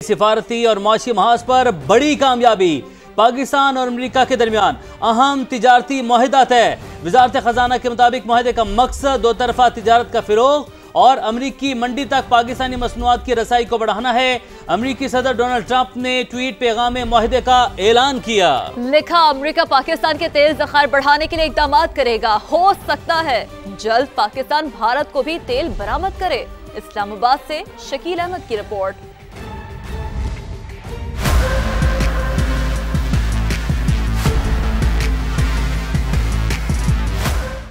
सिफारती और माशी महाज पर बड़ी कामयाबी। पाकिस्तान और अमेरिका के दरमियान अहम तिजारती मुआहदा तय। वजारत खजाना के मुताबिक मुआहदे का मकसद दो तरफा तिजारत का फिरोग और अमरीकी मंडी तक पाकिस्तानी मसनूआत की रसाई को बढ़ाना है। अमरीकी सदर डोनाल्ड ट्रंप ने ट्वीट पैगाम मुआहदे का ऐलान किया। लिखा, अमरीका पाकिस्तान के तेल ज़खायर बढ़ाने के लिए इक़दाम करेगा। हो सकता है जल्द पाकिस्तान भारत को भी तेल बरामद करे। इस्लामाबाद से शकील अहमद की रिपोर्ट।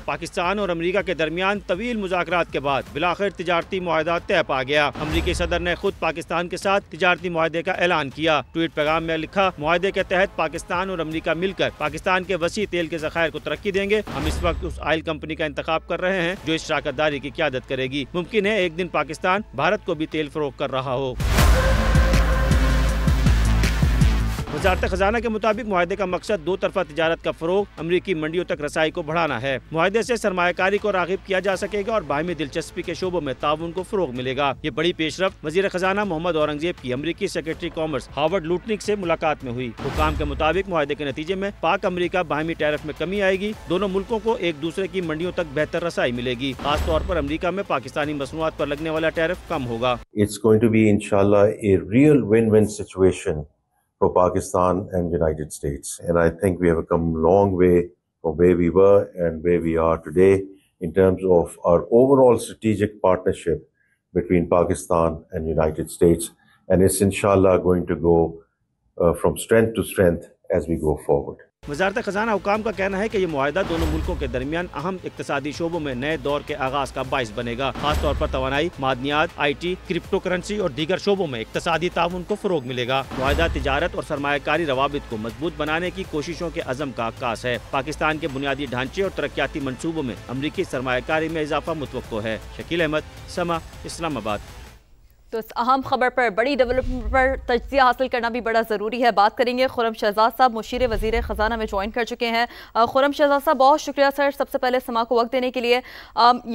पाकिस्तान और अमेरिका के दरमियान तवील मुज़ाकरात के बाद बिलाखिर तिजारती मुआहदा तय पा गया। अमरीकी सदर ने खुद पाकिस्तान के साथ तिजारती मुआहदे का ऐलान किया। ट्वीट पैगाम में लिखा, मुआहदे के तहत पाकिस्तान और अमेरिका मिलकर पाकिस्तान के वसी तेल के ज़खायर को तरक्की देंगे। हम इस वक्त उस ऑयल कंपनी का इंतखाब कर रहे हैं जो इस शराकतदारी की क़यादत करेगी। मुमकिन है एक दिन पाकिस्तान भारत को भी तेल फरोख्त कर रहा हो। वजारत खजाना के मुताबिक मुआहदे का मकसद दो तरफा तिजारत का फरोग, अमरीकी मंडियों तक रसाई को बढ़ाना है। मुआहदे से सरमायाकारी को राग़िब किया जा सकेगा और बाहमी दिलचस्पी के शोबों में ताउन को फरोग मिलेगा। ये बड़ी पेशरफ्त वज़ीर खजाना मोहम्मद औरंगजेब की अमरीकी सेक्रेटरी कॉमर्स हावर्ड लूटनिक से मुलाकात में हुई। हुकाम के मुताबिक मुआहदे के नतीजे में पाक अमरीका बाहमी टैरिफ में कमी आएगी। दोनों मुल्कों को एक दूसरे की मंडियों तक बेहतर रसाई मिलेगी। खास तौर पर अमरीका में पाकिस्तानी मसनूआत पर लगने वाला टैरिफ कम होगा। It's going to be inshallah a real win-win situation for Pakistan and United States. And I think we have come a long way from where we were and where we are today in terms of our overall strategic partnership between Pakistan and United States. And it's inshallah going to go from strength to strength as we go forward. वजारत खजाना हुकाम का कहना है कि ये मुआहदा दोनों मुल्कों के दरमियान अहम इक्तिसादी शोबों में नए दौर के आगाज का बाइस बनेगा। खासतौर पर तवानाई, मादनियात, IT, क्रिप्टो करेंसी और दीगर शोबों में इक्तिसादी ताउन को फरोग मिलेगा। मुआहदा तिजारत और सरमायाकारी रवाबित को मजबूत बनाने की कोशिशों के अज़म का अक्कास है। पाकिस्तान के बुनियादी ढांचे और तरक्याती मनसूबों में अमरीकी सरमायाकारी में इजाफा मुतवक्को है। शकील अहमद, समा, इस्लामाबाद। तो इस अहम खबर पर, बड़ी डेवलपमेंट पर तज्ज़िया हासिल करना भी बड़ा ज़रूरी है। बात करेंगे खुर्रम शहजाद साहब, मुशीर वज़ीर ख़ज़ाना में ज्वाइन कर चुके हैं। खुर्रम शहजाद साहब, बहुत शुक्रिया सर सबसे पहले समा को वक्त देने के लिए।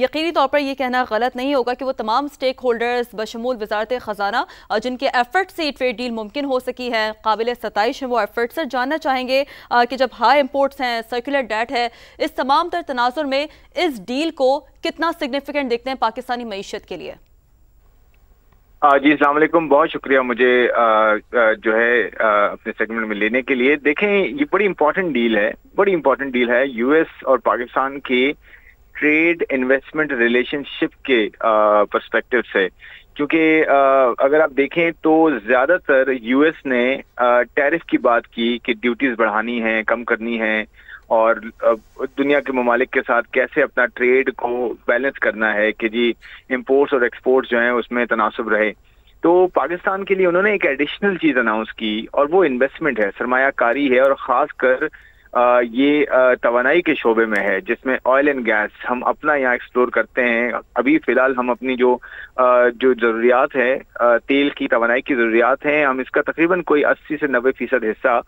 यकीनी तौर पर यह कहना गलत नहीं होगा कि वो तमाम स्टेक होल्डर्स बशमूल वज़ारत ख़ज़ाना जिनके एफर्ट से ट्रेड डील मुमकिन हो सकी है, काबिल सताइश है। वो एफर्ट सर जानना चाहेंगे कि जब हाई इम्पोर्ट्स हैं, सर्कुलर डेट है, इस तमाम तर तनाजुर में इस डील को कितना सिग्निफिकेंट देखते हैं पाकिस्तानी मईशत के लिए? जी अस्सलाम वालेकुम, बहुत शुक्रिया मुझे जो है अपने सेगमेंट में लेने के लिए। देखें, ये बड़ी इंपॉर्टेंट डील है, बड़ी इंपॉर्टेंट डील है यूएस और पाकिस्तान के ट्रेड इन्वेस्टमेंट रिलेशनशिप के पर्सपेक्टिव से। क्योंकि अगर आप देखें तो ज्यादातर यूएस ने टैरिफ की बात की कि ड्यूटीज बढ़ानी है, कम करनी है और दुनिया के ममालिक के साथ कैसे अपना ट्रेड को बैलेंस करना है कि जी इंपोर्ट्स और एक्सपोर्ट्स जो हैं उसमें तनासुब रहे। तो पाकिस्तान के लिए उन्होंने एक एडिशनल चीज़ अनाउंस की और वो इन्वेस्टमेंट है, सरमायाकारी है और ख़ास कर ये तवानाई के शोबे में है जिसमें ऑयल एंड गैस हम अपना यहाँ एक्सप्लोर करते हैं। अभी फ़िलहाल हम अपनी जो ज़रूरियात है तेल की, तवानाई की ज़रूरियात हैं, हम इसका तकरीबन कोई 80 से 90% हिस्सा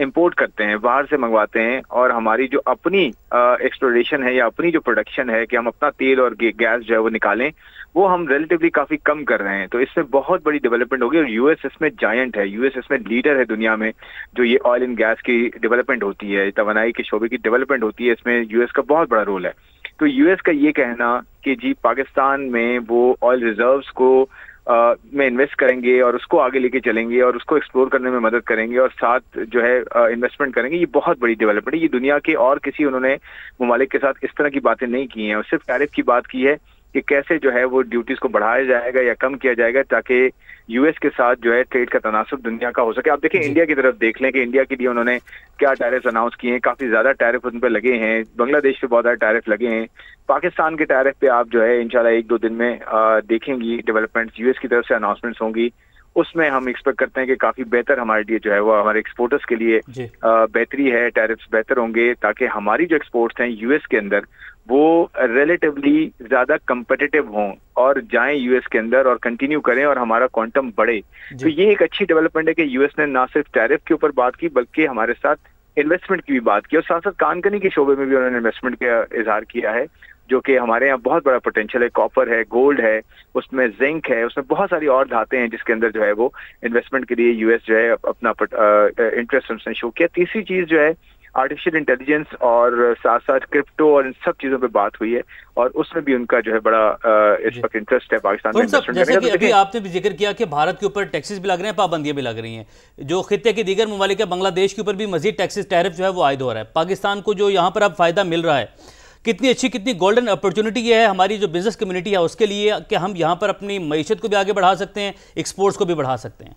इंपोर्ट करते हैं, बाहर से मंगवाते हैं। और हमारी जो अपनी एक्सप्लोरेशन है या अपनी जो प्रोडक्शन है कि हम अपना तेल और गैस जो है वो निकालें, वो हम रिलेटिवली काफ़ी कम कर रहे हैं। तो इसमें बहुत बड़ी डेवलपमेंट होगी और यूएस इसमें जायंट है, यूएस इसमें लीडर है दुनिया में। जो ये ऑयल एंड गैस की डेवलपमेंट होती है, तवानाई के शोबे की डेवलपमेंट होती है, इसमें यूएस का बहुत बड़ा रोल है। तो यूएस का ये कहना कि जी पाकिस्तान में वो ऑयल रिजर्व्स को में इन्वेस्ट करेंगे और उसको आगे लेके चलेंगे और उसको एक्सप्लोर करने में मदद करेंगे और साथ जो है इन्वेस्टमेंट करेंगे, ये बहुत बड़ी डेवलपमेंट है। ये दुनिया के और किसी उन्होंने ममालिक के साथ इस तरह की बातें नहीं की हैं और सिर्फ टैरिफ की बात की है कि कैसे जो है वो ड्यूटीज को बढ़ाया जाएगा या कम किया जाएगा ताकि यूएस के साथ जो है ट्रेड का तनासुब दुनिया का हो सके। आप देखें इंडिया की तरफ देख लें कि इंडिया के लिए उन्होंने क्या टैरिफ अनाउंस किए हैं, काफी ज्यादा टैरिफ उन पर लगे हैं। बांग्लादेश पे बहुत ज्यादा टैरिफ लगे हैं। पाकिस्तान के टैरिफ पे आप जो है इंशाल्लाह 1-2 दिन में देखेंगी डेवलपमेंट्स, यूएस की तरफ से अनाउंसमेंट्स होंगी। उसमें हम एक्सपेक्ट करते हैं कि काफी बेहतर हमारे लिए जो है वो हमारे एक्सपोर्टर्स के लिए बेहतरी है, टैरिफ्स बेहतर होंगे ताकि हमारी जो एक्सपोर्ट्स हैं यूएस के अंदर वो रिलेटिवली ज्यादा कंपेटिटिव हों और जाएं यूएस के अंदर और कंटिन्यू करें और हमारा क्वांटम बढ़े। तो ये एक अच्छी डेवलपमेंट है कि यूएस ने ना सिर्फ टैरिफ के ऊपर बात की बल्कि हमारे साथ इन्वेस्टमेंट की भी बात की और साथ साथ कानकनी के शोबे में भी उन्होंने इन्वेस्टमेंट का इजहार किया है जो कि हमारे यहाँ बहुत बड़ा पोटेंशियल है। कॉपर है, गोल्ड है, उसमें जिंक है, उसमें बहुत सारी और धातें हैं जिसके अंदर जो है वो इन्वेस्टमेंट के लिए यूएस जो है अपना इंटरेस्ट उसने शो किया। तीसरी चीज जो है आर्टिफिशियल इंटेलिजेंस और साथ साथ क्रिप्टो और इन सब चीजों पे बात हुई है और उसमें भी उनका जो है बड़ा इस वक्त इंटरेस्ट है पाकिस्तान में इन्वेस्टमेंट करने का। जैसे कि अभी आपने भी जिक्र किया कि भारत के ऊपर टैक्सेस भी लग रहे हैं, पाबंदियां भी लग रही हैं, जो खित्ते के दीगर ममालिक है बांग्लादेश के ऊपर भी मजीद टैक्सेस टैरिफ जो है वो आयद हो रहा है। पाकिस्तान को जो यहाँ पर अब फायदा मिल रहा है, कितनी अच्छी कितनी गोल्डन अपॉर्चुनिटी ये है हमारी जो बिजनेस कम्युनिटी है उसके लिए कि हम यहाँ पर अपनी मईशत को भी आगे बढ़ा सकते हैं, एक्सपोर्ट्स को भी बढ़ा सकते हैं।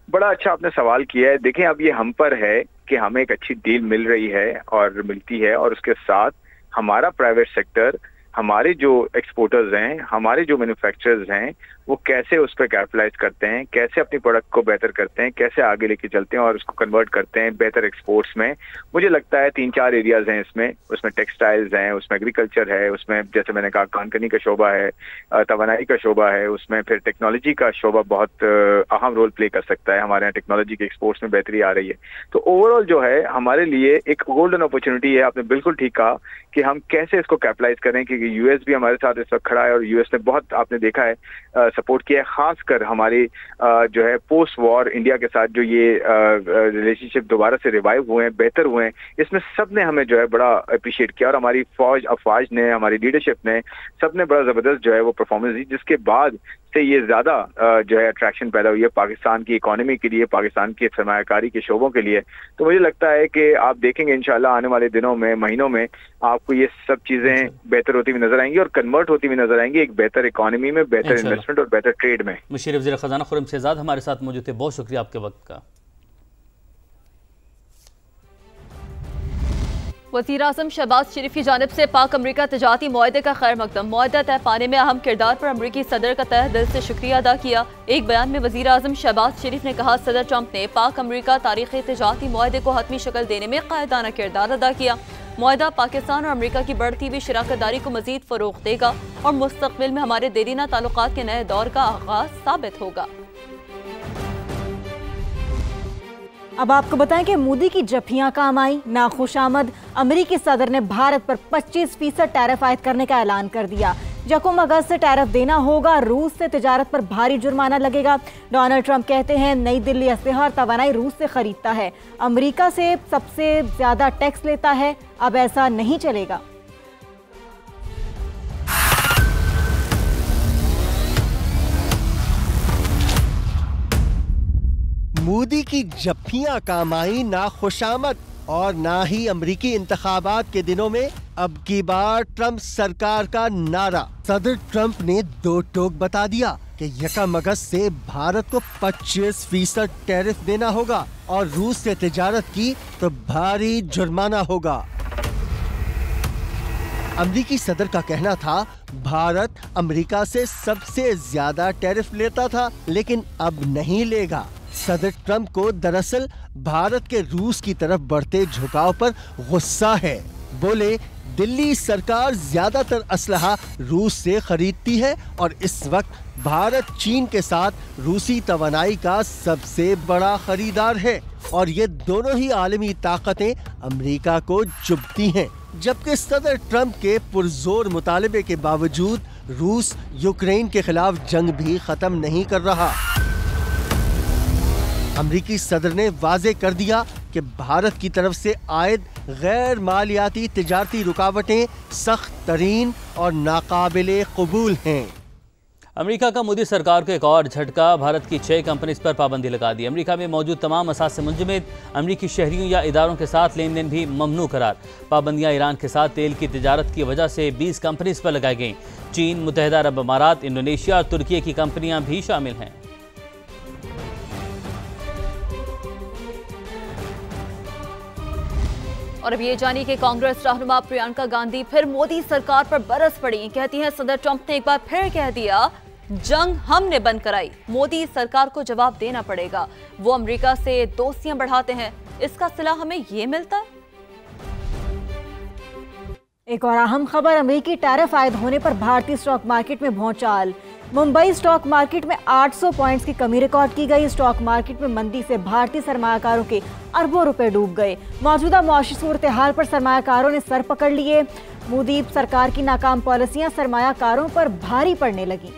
बड़ा अच्छा आपने सवाल किया है। देखें, अब ये हम पर है कि हमें एक अच्छी डील मिल रही है और मिलती है, और उसके साथ हमारा प्राइवेट सेक्टर, हमारे जो एक्सपोर्टर्स हैं, हमारे जो मैन्युफैक्चरर्स हैं, वो कैसे उस पर कैपिटलाइज करते हैं, कैसे अपनी प्रोडक्ट को बेहतर करते हैं, कैसे आगे लेके चलते हैं और उसको कन्वर्ट करते हैं बेहतर एक्सपोर्ट्स में। मुझे लगता है 3-4 एरियाज हैं उसमें टेक्सटाइल्स हैं, उसमें एग्रीकल्चर है, उसमें जैसे मैंने कहा कानकनी का शोबा है, तवानाई का शोबा है, उसमें फिर टेक्नोलॉजी का शोबा बहुत अहम रोल प्ले कर सकता है। हमारे यहाँ टेक्नोलॉजी के एक्सपोर्ट्स में बेहतरी आ रही है। तो ओवरऑल जो है हमारे लिए एक गोल्डन अपॉर्चुनिटी है। आपने बिल्कुल ठीक कहा कि हम कैसे इसको कैपिटलाइज करें, क्योंकि यूएस भी हमारे साथ इस वक्त खड़ा है और यूएस ने बहुत, आपने देखा है, सपोर्ट किया है, खासकर हमारी जो है पोस्ट वॉर इंडिया के साथ जो ये रिलेशनशिप दोबारा से रिवाइव हुए हैं, बेहतर हुए हैं, इसमें सब ने हमें जो है बड़ा अप्रिशिएट किया और हमारी अफवाज ने, हमारी लीडरशिप ने, सब ने बड़ा जबरदस्त जो है वो परफॉर्मेंस दी, जिसके बाद से ये ज्यादा जो है अट्रैक्शन पैदा हुई है पाकिस्तान की इकोनॉमी के लिए, पाकिस्तान की सरमायाकारी के शोबों के लिए। तो मुझे लगता है कि आप देखेंगे इंशाल्लाह आने वाले दिनों में, महीनों में आपको ये सब चीजें बेहतर होती हुई नजर आएंगी और कन्वर्ट होती हुई नजर आएंगी एक बेहतर इकोनॉमी में, बेहतर इन्वेस्टमेंट और बेहतर ट्रेड में। मुशीर वज़ीर खजाना खुर्रम शहजाद हमारे साथ मौजूद थे, बहुत शुक्रिया आपके वक्त का। वज़ीर आज़म शहबाज शरीफ की जानिब से पाक अमरीका तजारती मुआहदे का खैर मकदम, मुआहदा तय पाने में अहम किरदार पर अमरीकी सदर का तहे दिल से शुक्रिया अदा किया। एक बयान में वज़ीर आज़म शहबाज शरीफ ने कहा, सदर ट्रंप ने पाक अमरीका तारीखी तजारती मुआहदे को हतमी शक्ल देने में कायदाना किरदार अदा किया। मुआहदा पाकिस्तान और अमरीका की बढ़ती हुई शराकतदारी को मजीद फ़रोग़ देगा और मुस्तक़बिल में हमारे देरीना ताल्लुकात के नए दौर का आगाज़ साबित होगा। अब आपको बताएं कि मोदी की जफियां काम आई। नाखुशामद अमेरिकी सदर ने भारत पर 25% टैरिफ आयद करने का ऐलान कर दिया। यकम अगस्त से टैरिफ देना होगा, रूस से तिजारत पर भारी जुर्माना लगेगा। डोनाल्ड ट्रंप कहते हैं नई दिल्ली असलहा और तवानाई रूस से खरीदता है, अमेरिका से सबसे ज्यादा टैक्स लेता है, अब ऐसा नहीं चलेगा। मोदी की जफ्फियां काम आई ना खुशामद और ना ही अमरीकी इंतखाबात के दिनों में अब की बार ट्रंप सरकार का नारा। सदर ट्रंप ने दो टोक बता दिया कि यकम अगस्त से भारत को 25% टैरिफ देना होगा और रूस से तिजारत की तो भारी जुर्माना होगा। अमरीकी सदर का कहना था भारत अमेरिका से सबसे ज्यादा टैरिफ लेता था लेकिन अब नहीं लेगा। सदर ट्रंप को दरअसल भारत के रूस की तरफ बढ़ते झुकाव पर गुस्सा है। बोले दिल्ली सरकार ज्यादातर असलहा रूस से खरीदती है और इस वक्त भारत चीन के साथ रूसी तवानाई का सबसे बड़ा खरीदार है और ये दोनों ही आलमी ताकतें अमेरिका को चुभती हैं। जबकि सदर ट्रंप के पुरजोर मुतालबे के बावजूद रूस यूक्रेन के खिलाफ जंग भी खत्म नहीं कर रहा। अमरीकी सदर ने वाजे कर दिया कि भारत की तरफ से आयद गैर मालियाती तिजारती रुकावटें सख्त तरीन और नाकाबिले कबूल हैं। अमेरिका का मोदी सरकार को एक और झटका, भारत की 6 कंपनीज पर पाबंदी लगा दी। अमेरिका में मौजूद तमाम असास से मुंजमद अमरीकी शहरियों या इदारों के साथ लेन देन भी ममनू करार। पाबंदियां ईरान के साथ तेल की तिजारत की वजह से 20 कंपनीज पर लगाई गईं। चीन, मुत्तहिदा अरब अमारात, इंडोनेशिया और तुर्की की कंपनियां भी शामिल हैं। और अब ये जानिए कि कांग्रेस रहनुमा प्रियंका गांधी फिर मोदी सरकार पर बरस पड़ी। कहती हैं सदर ट्रंप ने एक बार फिर कह दिया जंग हमने बंद कराई, मोदी सरकार को जवाब देना पड़ेगा। वो अमेरिका से दोस्तियां बढ़ाते हैं, इसका सिला हमें ये मिलता है। एक और अहम खबर, अमेरिकी टैरिफ आयद होने पर भारतीय स्टॉक मार्केट में भौचाल। मुंबई स्टॉक मार्केट में 800 पॉइंट्स की कमी रिकॉर्ड की गई। स्टॉक मार्केट में मंदी से भारतीय सरमायाकारों के अरबों रुपए डूब गए। मौजूदा मुआशी सूरत हाल पर सरमायाकारों ने सर पकड़ लिए। मोदी सरकार की नाकाम पॉलिसियां सरमायाकारों पर भारी पड़ने लगी।